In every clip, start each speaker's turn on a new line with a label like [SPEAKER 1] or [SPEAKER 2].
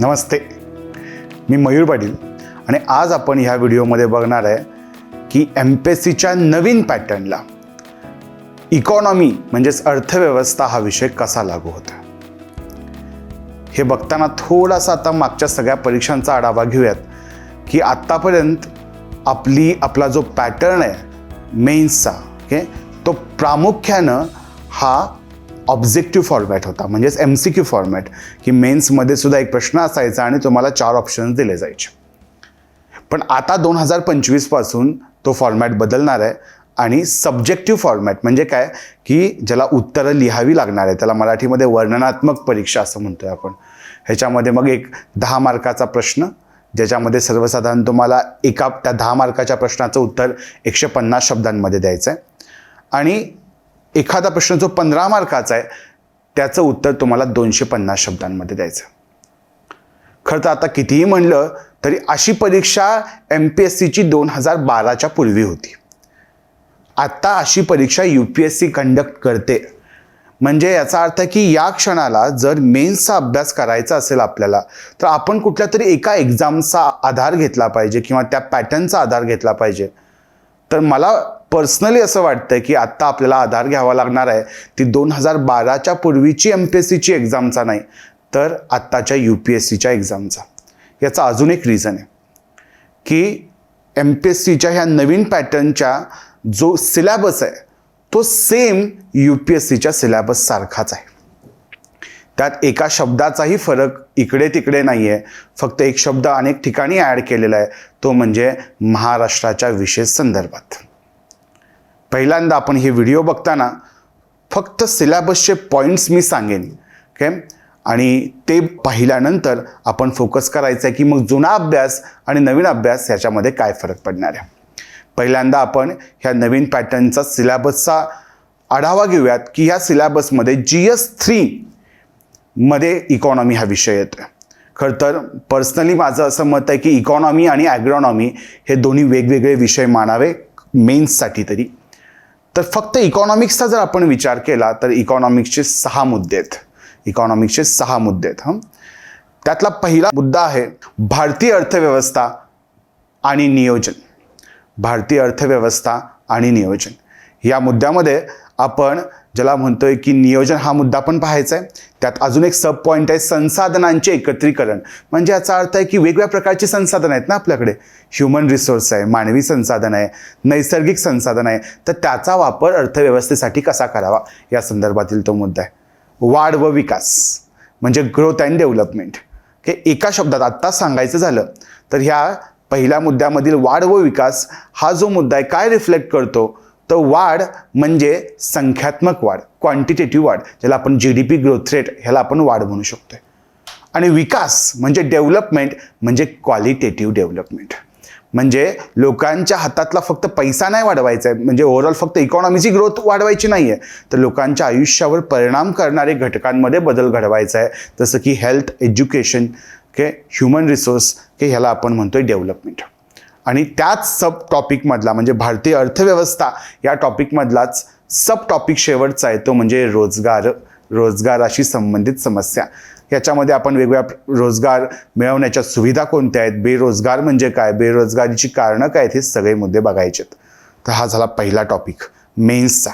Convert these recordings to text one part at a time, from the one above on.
[SPEAKER 1] नमस्ते, मी मयूर पाटील आणि आज आपण ह्या व्हिडिओमध्ये बघणार आहे की MPSCच्या नवीन पॅटर्नला इकॉनॉमी म्हणजेच अर्थव्यवस्था हा विषय कसा लागू होता। हे बघताना थोडासा आता मागच्या सगळ्या परीक्षांचा आढावा घेऊयात की आत्तापर्यंत आपला जो पॅटर्न आहे मेन्सचा, ओके, तो प्रामुख्यानं हा ऑब्जेक्टिव्ह फॉर्मॅट होता, म्हणजेच MCQ फॉर्मॅट, की मेन्समध्ये सुद्धा एक प्रश्न असायचा आणि तुम्हाला 4 ऑप्शन्स दिले जायचे। पण आता 2025 पासून तो फॉर्मॅट बदलणार आहे आणि सब्जेक्टिव्ह फॉर्मॅट म्हणजे काय की ज्याला उत्तरं लिहावी लागणार आहे, त्याला मराठीमध्ये वर्णनात्मक परीक्षा असं म्हणतोय आपण। ह्याच्यामध्ये मग एक 10 मार्काचा प्रश्न, ज्याच्यामध्ये सर्वसाधारण तुम्हाला त्या 10 मार्काच्या प्रश्नाचं उत्तर 150 शब्दांमध्ये द्यायचं आहे आणि एखादा प्रश्न जो 15 मार्काचा आहे त्याचं उत्तर तुम्हाला 250 शब्दांमध्ये द्यायचं। खरं तर आता कितीही म्हणलं तरी अशी परीक्षा MPSCची 2012च्या पूर्वी होती। आता अशी परीक्षा UPSC कंडक्ट करते, म्हणजे याचा अर्थ की या क्षणाला जर मेन्सचा अभ्यास करायचा असेल आपल्याला तर आपण कुठल्या तरी एका एक्झामचा आधार घेतला पाहिजे किंवा त्या पॅटर्नचा आधार घेतला पाहिजे। तर मला पर्सनली असं वाटतं की आत्ता आपल्याला आधार घ्यावा लागणार आहे ती 2012च्या पूर्वीची MPSCची एक्झामचा नाही तर आत्ताच्या UPSCच्या एक्झामचा। याचा अजून एक रिझन आहे की MPSCच्या ह्या नवीन पॅटर्नच्या जो सिलेबस आहे तो सेम UPSCच्या सिलेबस सारखाच आहे। त्यात एका शब्दाचाही फरक इकडे तिकडे नाही आहे, फक्त एक शब्द अनेक ठिकाणी ॲड केलेला आहे, तो म्हणजे महाराष्ट्राच्या विशेष संदर्भात। पहिल्यांदा आपण हे व्हिडिओ बघताना फक्त सिलेबसचे पॉईंट्स मी सांगेन, ओके, आणि ते पाहिल्यानंतर आपण फोकस करायचं आहे की मग जुना अभ्यास आणि नवीन अभ्यास याच्यामध्ये काय फरक पडणार आहे। पहिल्यांदा आपण ह्या नवीन पॅटर्नचा सिलेबसचा आढावा घेऊयात की ह्या सिलेबसमध्ये GS3 मध्ये इकॉनॉमी हा विषय येतोय। खरं तर पर्सनली माझं असं मत आहे की इकॉनॉमी आणि ॲग्रॉनॉमी हे दोन्ही वेगवेगळे विषय मानावे मेन्ससाठी तरी। तर फक्त इकॉनॉमिक्सचा जर आपण विचार केला तर इकॉनॉमिक्सचे 6 मुद्दे आहेत। त्यातला पहिला मुद्दा आहे भारतीय अर्थव्यवस्था आणि नियोजन। या मुद्द्यामध्ये आपण ज्याला म्हणतोय की नियोजन हा मुद्दा पण पाहायचा आहे। त्यात अजून एक सब पॉईंट आहे संसाधनांचे एकत्रीकरण, म्हणजे याचा अर्थ आहे की वेगवेगळ्या प्रकारची संसाधनं आहेत ना आपल्याकडे, ह्युमन रिसोर्स आहे, मानवी संसाधन आहे, नैसर्गिक संसाधन आहे, तर त्याचा वापर अर्थव्यवस्थेसाठी कसा करावा या संदर्भातील तो मुद्दा आहे। वाढ व विकास म्हणजे ग्रोथ अँड डेव्हलपमेंट, हे एका शब्दात आत्ता सांगायचं झालं तर ह्या पहिल्या मुद्द्यामधील वाढ व विकास हा जो मुद्दा आहे काय रिफ्लेक्ट करतो, तर वाढ म्हणजे संख्यात्मक वाढ, क्वांटिटेटिव्ह वाढ, ज्याला आपण GDP ग्रोथ रेट ह्याला आपण वाढ म्हणू शकतोय, आणि विकास म्हणजे डेव्हलपमेंट म्हणजे क्वालिटेटिव्ह डेव्हलपमेंट, म्हणजे लोकांच्या हातातला फक्त पैसा नाही वाढवायचा आहे, म्हणजे ओव्हरऑल फक्त इकॉनॉमीची ग्रोथ वाढवायची नाही आहे, तर लोकांच्या आयुष्यावर परिणाम करणारे घटकांमध्ये बदल घडवायचा आहे, जसं की हेल्थ, एज्युकेशन, ह्युमन रिसोर्स, ह्याला आपण म्हणतोय डेव्हलपमेंट। आणि त्याच सब टॉपिकमधला म्हणजे भारतीय अर्थव्यवस्था या टॉपिकमधलाच सब टॉपिक शेवटचा आहे तो म्हणजे रोजगाराशी संबंधित समस्या। याच्यामध्ये आपण वेगवेगळ्या रोजगार मिळवण्याच्या सुविधा कोणत्या आहेत, बेरोजगार म्हणजे काय, बेरोजगारीची कारणं काय आहेत, हे सगळे मुद्दे बघायचे आहेत। तर हा झाला पहिला टॉपिक मेन्सचा।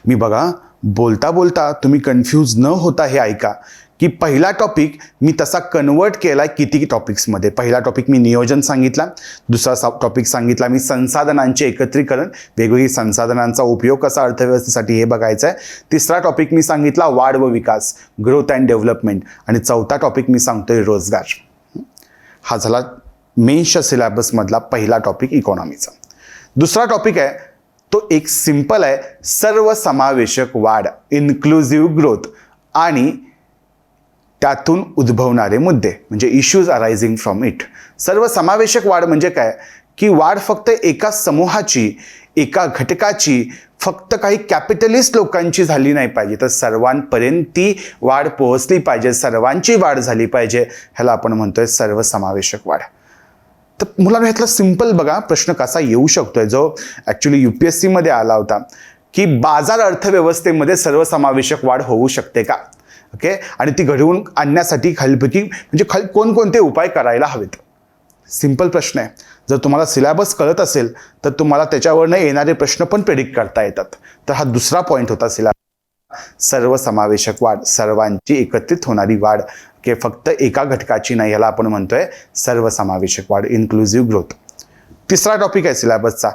[SPEAKER 1] मी बघा बोलता बोलता तुम्ही कन्फ्यूज न होता हे ऐका की पहिला टॉपिक मी तसा कन्वर्ट केला किती टॉपिक्समध्ये। पहिला टॉपिक मी नियोजन सांगितला, दुसरा टॉपिक सांगितला मी संसाधनांचे एकत्रीकरण, वेगवेगळी संसाधनांचा उपयोग कसा अर्थव्यवस्थेसाठी हे बघायचं आहे, तिसरा टॉपिक मी सांगितला वाढ व विकास, ग्रोथ अँड डेव्हलपमेंट, आणि चौथा टॉपिक मी सांगतोय रोजगार। हा झाला मेन्सच्या सिलेबसमधला पहिला टॉपिक इकॉनॉमीचा। दुसरा टॉपिक आहे तो एक सिंपल आहे, सर्वसमावेशक वाढ, इन्क्लुझिव्ह ग्रोथ, आणि त्यातून उद्भवणारे मुद्दे म्हणजे इश्यूज अरायझिंग फ्रॉम इट। सर्वसमावेशक वाढ म्हणजे काय की वाढ फक्त एका समूहाची, एका घटकाची, फक्त काही कॅपिटलिस्ट लोकांची झाली नाही पाहिजे, तर सर्वांपर्यंत ती वाढ पोहोचली पाहिजे, सर्वांची वाढ झाली पाहिजे, ह्याला आपण म्हणतोय सर्वसमावेशक वाढ। तर मुलांना ह्यातला सिंपल बघा प्रश्न कसा येऊ शकतोय, जो ॲक्च्युली UPSC मध्ये आला होता की बाजार अर्थव्यवस्थेमध्ये सर्वसमावेशक वाढ होऊ शकते का। ओके, आणि ती घडवून आणण्यासाठी खालीलपैकी म्हणजे कोणकोणते उपाय करायला हवेत. सिंपल प्रश्न आहे. जर तुम्हाला सिलेबस कळत असेल तर तुम्हाला त्याच्यावरनं येणारे प्रश्न पण प्रेडिक्ट करता येतात. तर हा दुसरा पॉईंट होता सिलेबस. सर्वसमावेशक वाढ, सर्वांची एकत्रित होणारी वाढ, की फक्त एका घटकाची नाही, याला आपण म्हणतोय सर्वसमावेशक वाढ, इन्क्लुझिव्ह ग्रोथ. तिसरा टॉपिक आहे सिलेबसचा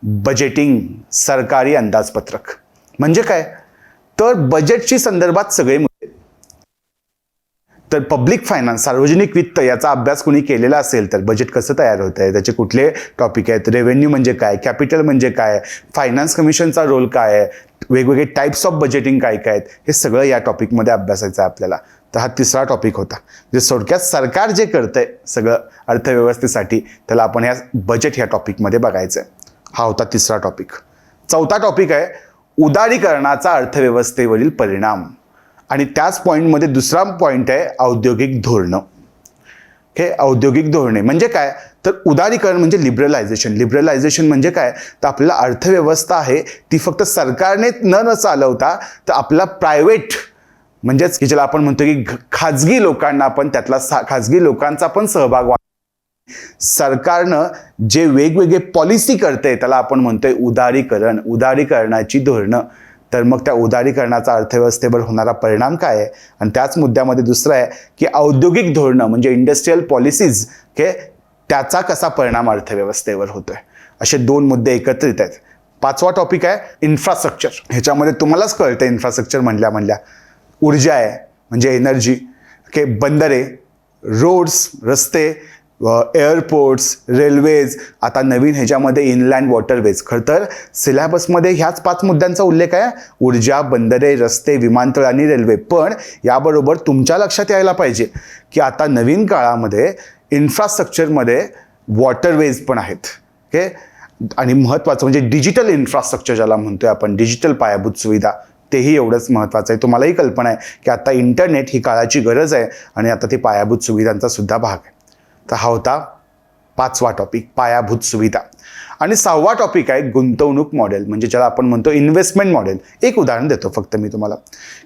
[SPEAKER 1] बजेटिंग, सरकारी अंदाजपत्रक. म्हणजे काय, तर बजेटशी संदर्भात सगळे मुद्दे. तर पब्लिक फायनान्स, सार्वजनिक वित्त याचा अभ्यास कोणी केलेला असेल तर बजेट कसं तयार होत आहे, त्याचे कुठले टॉपिक आहेत, रेव्हेन्यू म्हणजे काय, कॅपिटल म्हणजे काय, फायनान्स कमिशनचा रोल काय आहे, वेगवेगळे टाईप्स ऑफ बजेटिंग काय काय आहेत, हे सगळं या टॉपिकमध्ये अभ्यासायचं आहे आपल्याला. तर हा तिसरा टॉपिक होता. म्हणजे थोडक्यात सरकार जे करतंय सगळं अर्थव्यवस्थेसाठी त्याला आपण या बजेट ह्या टॉपिकमध्ये बघायचं आहे. हा होता तिसरा टॉपिक. चौथा टॉपिक आहे उदारीकरणाचा अर्थव्यवस्थेवरील परिणाम, आणि त्याच पॉईंटमध्ये दुसरा पॉईंट आहे औद्योगिक धोरणं. हे औद्योगिक धोरणे म्हणजे काय, तर उदारीकरण म्हणजे लिबरलायझेशन. लिबरलायझेशन म्हणजे काय, तर आपल्याला अर्थव्यवस्था आहे ती फक्त सरकारने न चालवता तर आपला प्रायव्हेट म्हणजेच की ज्याला आपण म्हणतो की खाजगी लोकांना पण त्यातला खाजगी लोकांचा पण सहभाग सरकारनं जे वेगवेगळे पॉलिसी करते त्याला आपण म्हणतोय उदारीकरण, उदारीकरणाची धोरणं. तर मग त्या उदारीकरणाचा अर्थव्यवस्थेवर होणारा परिणाम काय आहे, आणि त्याच मुद्द्यामध्ये दुसरं आहे की औद्योगिक धोरणं म्हणजे इंडस्ट्रियल पॉलिसीज के त्याचा कसा परिणाम अर्थव्यवस्थेवर होतोय. असे दोन मुद्दे एकत्रित आहेत. पाचवा टॉपिक आहे इन्फ्रास्ट्रक्चर. ह्याच्यामध्ये तुम्हालाच कळतं इन्फ्रास्ट्रक्चर म्हणल्या ऊर्जा आहे म्हणजे एनर्जी, ओके, बंदरे, रोड्स, रस्ते, एअरपोर्ट्स, रेल्वेज, आता नवीन ह्याच्यामध्ये इनलँड वॉटरवेज. खरं तर सिलेबसमध्ये ह्याच 5 मुद्द्यांचा उल्लेख आहे, ऊर्जा, बंदरे, रस्ते, विमानतळ आणि रेल्वे. पण याबरोबर तुमच्या लक्षात यायला पाहिजे की आता नवीन काळामध्ये इन्फ्रास्ट्रक्चरमध्ये वॉटरवेज पण आहेत. ओके, आणि महत्त्वाचं म्हणजे डिजिटल इन्फ्रास्ट्रक्चर ज्याला म्हणतोय आपण, डिजिटल पायाभूत सुविधा, तेही एवढंच महत्त्वाचं आहे. तुम्हालाही कल्पना आहे की आता इंटरनेट ही काळाची गरज आहे आणि आता ते पायाभूत सुविधांचा सुद्धा भाग आहे. तर हा होता 5वा टॉपिक, पायाभूत सुविधा. आणि 6वा टॉपिक आहे गुंतवणूक मॉडेल, म्हणजे ज्याला आपण म्हणतो इन्व्हेस्टमेंट मॉडेल. एक उदाहरण देतो फक्त मी तुम्हाला,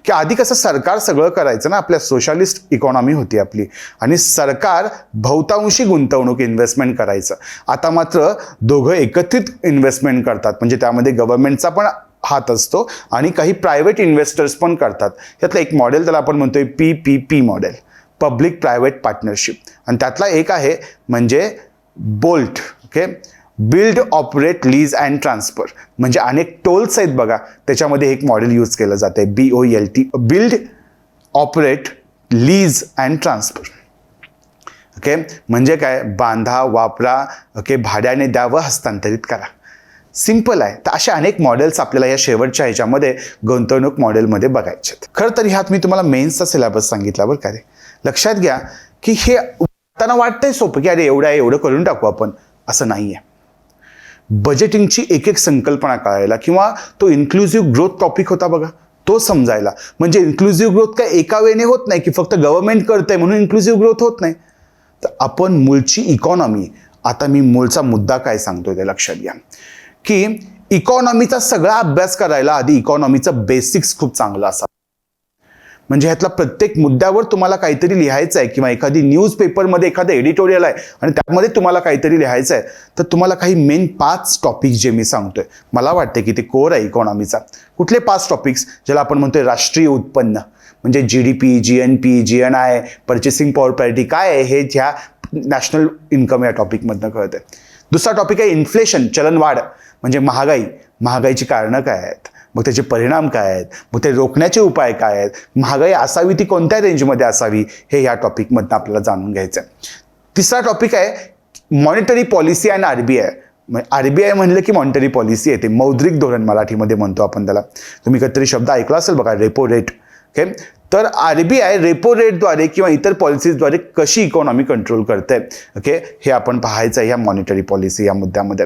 [SPEAKER 1] की आधी कसं सरकार सगळं करायचं ना, आपल्या सोशलिस्ट इकॉनॉमी होती आपली, आणि सरकार बहुतांशी गुंतवणूक इन्व्हेस्टमेंट करायचं. आता मात्र दोघं एकत्रित इन्व्हेस्टमेंट करतात, म्हणजे त्यामध्ये गव्हर्नमेंटचा पण हात असतो आणि काही प्रायव्हेट इन्व्हेस्टर्स पण करतात. यातलं एक मॉडेल त्याला आपण म्हणतोय PPP model, public private partnership. आणि त्यातला एक आहे म्हणजे bolt, okay, build operate lease and transfer. म्हणजे अनेक टोल्स आहेत बघा, त्याच्यामध्ये एक मॉडेल यूज केलं जाते BOLT, build operate lease and transfer. Okay, म्हणजे काय, बांधा, वापरा, ओके, भाड्याने द्या व हस्तांतरित करा. सिंपल आहे. तर अशा अनेक मॉडेल्स आपल्याला या शेवटच्या ह्याच्यामध्ये गुंतवणूक मॉडेलमध्ये बघायचे आहेत. खरं तर ह्यात मी तुम्हाला मेन्सचा सिलेबस सांगितला बरं का रे. लक्षात घ्या की हे त्यांना वाटतंय सोपं की अरे एवढं आहे, एवढं करून टाकू आपण, असं नाही आहे. बजेटिंगची एक एक संकल्पना कळायला, किंवा तो इन्क्लुझिव्ह ग्रोथ टॉपिक होता बघा, तो समजायला. म्हणजे इन्क्लुझिव्ह ग्रोथ काय एका वेळेने होत नाही की फक्त गव्हर्नमेंट करतंय म्हणून इन्क्लुझिव्ह ग्रोथ होत नाही. तर आपण मूळची इकॉनॉमी, आता मी मूळचा मुद्दा काय सांगतोय ते लक्षात घ्या की इकॉनॉमीचा सगळा अभ्यास करायला आधी इकॉनॉमीचं बेसिक्स खूप चांगलं असावं. म्हणजे ह्यातला प्रत्येक मुद्द्यावर तुम्हाला काहीतरी लिहायचं आहे, किंवा एखादी न्यूजपेपरमध्ये एखादं एडिटोरियल आहे आणि त्यामध्ये तुम्हाला काहीतरी लिहायचं आहे, तर तुम्हाला काही मेन 5 टॉपिक जे मी सांगतोय मला वाटते की ते कोर आहे इकॉनॉमीचा. कुठले 5 टॉपिक्स, ज्याला आपण म्हणतोय राष्ट्रीय उत्पन्न, म्हणजे GDP, GNP, GNI, purchasing power parity काय आहे हे ह्या नॅशनल इन्कम या टॉपिकमधनं कळतंय. दुसरा टॉपिक आहे इन्फ्लेशन, चलनवाढ, म्हणजे महागाई, महागाईची कारणं काय आहेत, मग त्याचे परिणाम काय आहेत, मग ते रोखण्याचे उपाय काय आहेत, महागाई असावी ती कोणत्या रेंजमध्ये असावी, हे या टॉपिकमधनं आपल्याला जाणून घ्यायचं आहे. तिसरा टॉपिक आहे monetary policy and RBI. RBI म्हणलं की मॉनिटरी पॉलिसी येते, मौद्रिक धोरण मराठीमध्ये म्हणतो आपण त्याला. तुम्ही कधीतरी शब्द ऐकला असेल बघा, रेपो रेट. ओके, तर RBI रेपो रेटद्वारे किंवा इतर पॉलिसीजद्वारे कशी इकॉनॉमी कंट्रोल करते, ओके, हे आपण पाहायचं आहे या मॉनिटरी पॉलिसी या मुद्द्यामध्ये.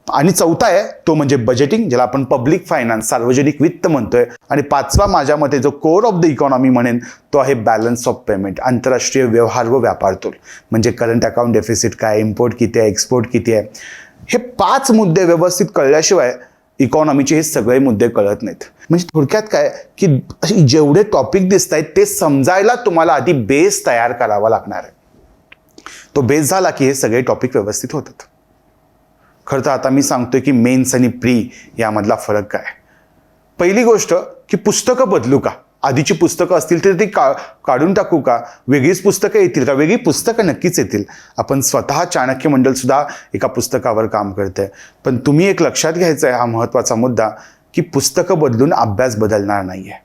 [SPEAKER 1] आणि चौथा आहे तो म्हणजे बजेटिंग, ज्याला आपण पब्लिक फायनान्स, सार्वजनिक वित्त म्हणतोय. आणि 5वा माझ्या मते जो कोर ऑफ द इकॉनॉमी म्हणेन तो आहे बॅलन्स ऑफ पेमेंट, आंतरराष्ट्रीय व्यवहार व व्यापार तोल. म्हणजे करंट अकाउंट डेफिसिट काय, इम्पोर्ट किती आहे, एक्सपोर्ट किती आहे. हे 5 मुद्दे व्यवस्थित कळल्याशिवाय इकॉनॉमीचे हे सगळे मुद्दे कळत नाहीत. म्हणजे थोडक्यात काय की असे जेवढे टॉपिक दिसत आहेत ते समजायला तुम्हाला आधी बेस तयार करावा लागणार आहे. तो बेस झाला की हे सगळे टॉपिक व्यवस्थित होतात. खरं तर आता मी सांगतोय की मेन्स आणि प्री यामधला फरक काय. पहिली गोष्ट की पुस्तकं बदलू का, आधीची पुस्तकं असतील तर ती काढून टाकू का, वेगळीच पुस्तकं येतील का. वेगळी पुस्तकं नक्कीच येतील. आपण स्वतः चाणक्य मंडळ सुद्धा एका पुस्तकावर काम करते. पण तुम्ही एक लक्षात घ्यायचं आहे हा महत्त्वाचा मुद्दा की पुस्तकं बदलून अभ्यास बदलणार नाही आहे.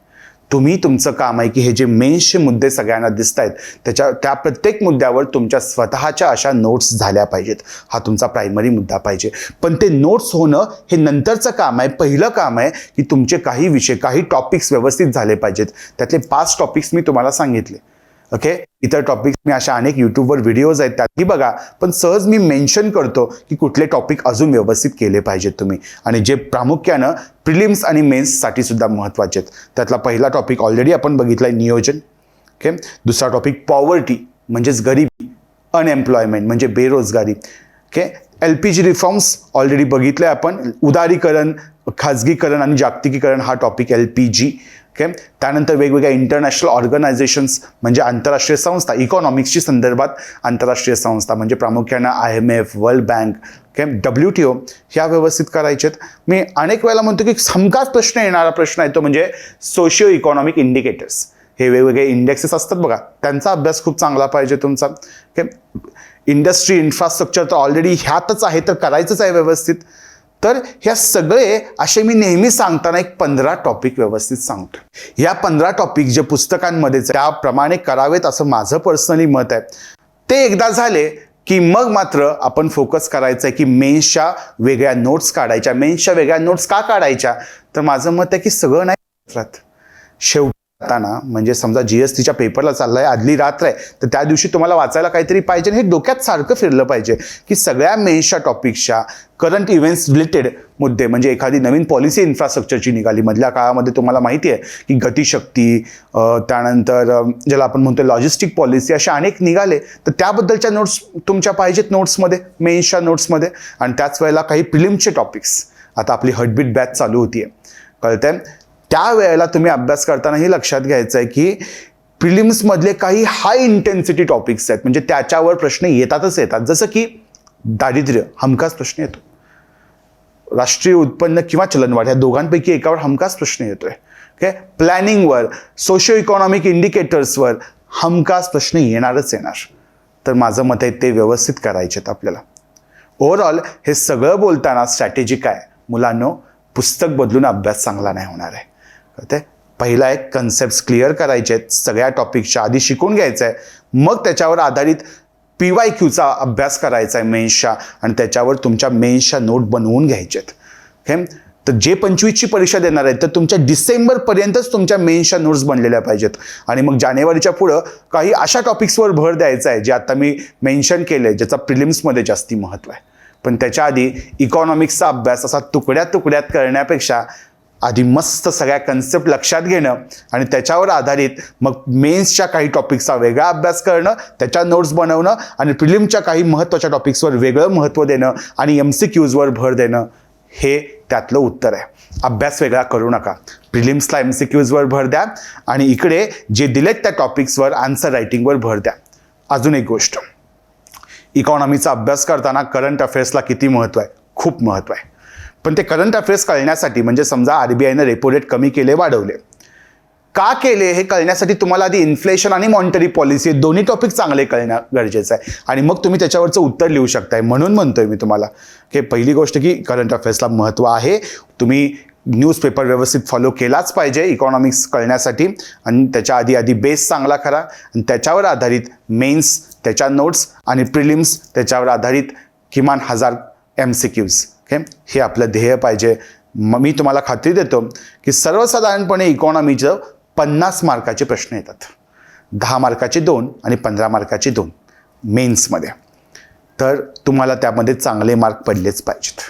[SPEAKER 1] तुम्ही तुमचं काम आहे की हे जे मेन्सचे मुद्दे सगळ्यांना दिसत आहेत त्या प्रत्येक मुद्द्यावर तुमच्या स्वतःच्या अशा नोट्स झाल्या पाहिजेत. हा तुमचा प्रायमरी मुद्दा पाहिजे. पण ते नोट्स होणं हे नंतरचं काम आहे. पहिलं काम आहे की तुमचे काही विषय, काही टॉपिक्स व्यवस्थित झाले पाहिजेत. त्यातले 5 टॉपिक्स मी तुम्हाला सांगितले. ओके, इतर टॉपिक्स मी अशा अनेक यूट्यूबवर व्हिडिओज आहेत त्यातही बघा. पण सहज मी मेन्शन करतो की कुठले टॉपिक अजून व्यवस्थित केले पाहिजेत तुम्ही, आणि जे प्रामुख्यानं प्रिलिम्स आणि मेन्ससाठी सुद्धा महत्त्वाचे आहेत. त्यातला पहिला टॉपिक ऑलरेडी आपण बघितला आहे, नियोजन. ओके, दुसरा टॉपिक पॉवर्टी म्हणजेच गरिबी, अनएम्प्लॉयमेंट म्हणजे बेरोजगारी. ओके, LPG रिफॉर्म्स ऑलरेडी बघितले आपण. उदारीकरण, खाजगीकरण आणि जागतिकीकरण हा टॉपिक LPG. ओके, त्यानंतर वेगवेगळ्या इंटरनॅशनल ऑर्गनायझेशन्स म्हणजे आंतरराष्ट्रीय संस्था, इकॉनॉमिक्सची संदर्भात आंतरराष्ट्रीय संस्था म्हणजे प्रामुख्यानं IMF, world bank, okay, WTO ह्या व्यवस्थित करायच्यात. मी अनेक वेळेला म्हणतो की हमखास प्रश्न येणारा प्रश्न आहे तो म्हणजे सोशिओ इकॉनॉमिक इंडिकेटर्स. हे वेगवेगळे इंडेक्सेस असतात बघा, त्यांचा अभ्यास खूप चांगला पाहिजे तुमचा. ओके, इंडस्ट्री इन्फ्रास्ट्रक्चर तर ऑलरेडी ह्यातच आहे तर करायचंच आहे व्यवस्थित. तर ह्या सगळे असे मी नेहमी सांगताना एक 15 टॉपिक व्यवस्थित सांगतो. या 15 टॉपिक जे पुस्तकांमध्ये त्याप्रमाणे करावेत असं माझं पर्सनली मत आहे. ते एकदा झाले की मग मात्र आपण फोकस करायचं आहे की मेन्सच्या वेगळ्या नोट्स काढायच्या. मेन्सच्या वेगळ्या नोट्स का काढायच्या, तर माझं मत आहे की सगळं नाही राहत. शेवटी जाताना म्हणजे समजा GSTच्या पेपरला चाललाय, आदली रात्र आहे, तर त्या दिवशी तुम्हाला वाचायला काहीतरी पाहिजे. हे डोक्यात सारखं फिरलं पाहिजे की सगळ्या मेन्सच्या टॉपिक्सच्या करंट इव्हेंट्स रिलेटेड मुद्दे, म्हणजे एखादी नवीन पॉलिसी इन्फ्रास्ट्रक्चरची निघाली मधल्या काळामध्ये, तुम्हाला माहिती आहे की गतिशक्ती, त्यानंतर ज्याला आपण म्हणतो लॉजिस्टिक पॉलिसी, अशा अनेक निघाले, तर त्याबद्दलच्या नोट्स तुमच्या पाहिजेत नोट्समध्ये, मेन्सच्या नोट्समध्ये. आणि त्याच वेळेला काही प्रिलिम्सचे टॉपिक्स. आता आपली हर्टबीट बॅच चालू होतीये, कळतंय. त्यावेळेला तुम्ही अभ्यास करताना हे लक्षात घ्यायचं आहे की प्रिलिम्समधले काही हाय इंटेन्सिटी टॉपिक्स आहेत, म्हणजे त्याच्यावर प्रश्न येतातच येतात. जसं की दारिद्र्य, हमखास प्रश्न येतो. राष्ट्रीय उत्पन्न किंवा चलनवाढ या दोघांपैकी एकावर हमखास प्रश्न येतोय. ओके, प्लॅनिंगवर, सोशिओ इकॉनॉमिक इंडिकेटर्सवर हमखास प्रश्न येणारच येणार. तर माझं मत आहे ते व्यवस्थित करायचेत आपल्याला. ओव्हरऑल हे सगळं बोलताना स्ट्रॅटेजी काय मुलांनो, पुस्तक बदलून अभ्यास चांगला नाही होणार आहे. ते पहिला एक कन्सेप्ट क्लिअर करायचे आहेत, सगळ्या टॉपिकच्या आधी शिकून घ्यायचं आहे. मग त्याच्यावर आधारित PYQचा अभ्यास करायचा आहे मेन्सच्या, आणि त्याच्यावर तुमच्या मेन्सच्या नोट बनवून घ्यायच्यात. ओके, तर जे 25ची परीक्षा देणार आहेत तर तुमच्या डिसेंबरपर्यंतच तुमच्या मेन्सच्या नोट्स बनलेल्या पाहिजेत. आणि मग जानेवारीच्या पुढं काही अशा टॉपिक्सवर भर द्यायचा आहे जे आता मी मेन्शन केले, ज्याचा प्रिलिम्समध्ये जास्ती महत्त्व आहे. पण त्याच्या आधी इकॉनॉमिक्सचा अभ्यास असा तुकड्यात तुकड्यात करण्यापेक्षा आधी मस्त सगळ्या कन्सेप्ट लक्षात घेणं आणि त्याच्यावर आधारित मग मेन्सच्या काही टॉपिक्सचा वेगळा अभ्यास करणं, त्याच्या नोट्स बनवणं, आणि प्रिलिमच्या काही महत्त्वाच्या टॉपिक्सवर वेगळं महत्त्व देणं आणि MCQजवर भर देणं, हे त्यातलं उत्तर आहे. अभ्यास वेगळा करू नका. प्रिलिम्सला MCQजवर भर द्या आणि इकडे जे दिलेत त्या टॉपिक्सवर आन्सर रायटिंगवर भर द्या. अजून एक गोष्ट, इकॉनॉमीचा अभ्यास करताना करंट अफेअर्सला किती महत्त्व आहे, खूप महत्त्व आहे. पण ते करंट अफेअर्स कळण्यासाठी, म्हणजे समजा RBIनं रेपो रेट कमी केले, वाढवले, का केले हे कळण्यासाठी तुम्हाला आधी इन्फ्लेशन आणि मॉनिटरी पॉलिसी दोन्ही टॉपिक चांगले कळणं गरजेचं आहे. आणि मग तुम्ही त्याच्यावरचं उत्तर लिहू शकताय. म्हणून म्हणतोय मी तुम्हाला की पहिली गोष्ट की करंट अफेअर्सला महत्त्व आहे. तुम्ही न्यूजपेपर व्यवस्थित फॉलो केलाच पाहिजे इकॉनॉमिक्स कळण्यासाठी, आणि त्याच्या आधी बेस चांगला करा आणि त्याच्यावर आधारित मेन्स, त्याच्या नोट्स, आणि प्रिलिम्स त्याच्यावर आधारित किमान 1000 MCQs. ओके, हे आपलं ध्येय पाहिजे. मी तुम्हाला खात्री देतो की सर्वसाधारणपणे इकॉनॉमीचं 50 मार्काचे प्रश्न येतात. 10 मार्काचे 2 आणि 15 मार्काचे 2 मेन्समध्ये. तर तुम्हाला त्यामध्ये चांगले मार्क पडलेच पाहिजेत.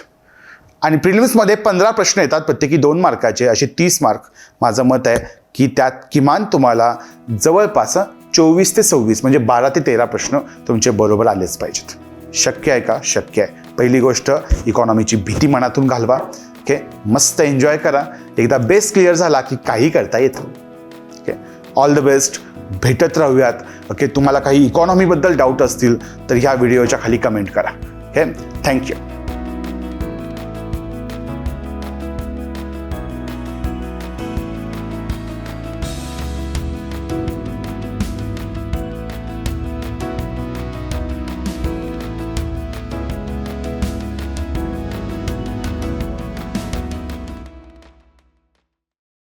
[SPEAKER 1] आणि प्रिलिम्समध्ये 15 प्रश्न येतात, प्रत्येकी 2 मार्काचे, असे 30 मार्क. माझं मत आहे की त्यात किमान तुम्हाला जवळपास 24 ते 26 म्हणजे 12 ते 13 प्रश्न तुमचे बरोबर आलेच पाहिजेत. शक्य आहे का? शक्य आहे. पहिली गोष्ट, इकॉनॉमीची भीती मनातून घालवा. ओके, मस्त एन्जॉय करा. एकदा बेस क्लिअर झाला की काही करता येतं. Okay, all the best. भेटत राहूयात. ओके, तुम्हाला काही इकॉनॉमीबद्दल डाऊट असतील तर ह्या व्हिडिओच्या खाली कमेंट करा. Okay, thank you.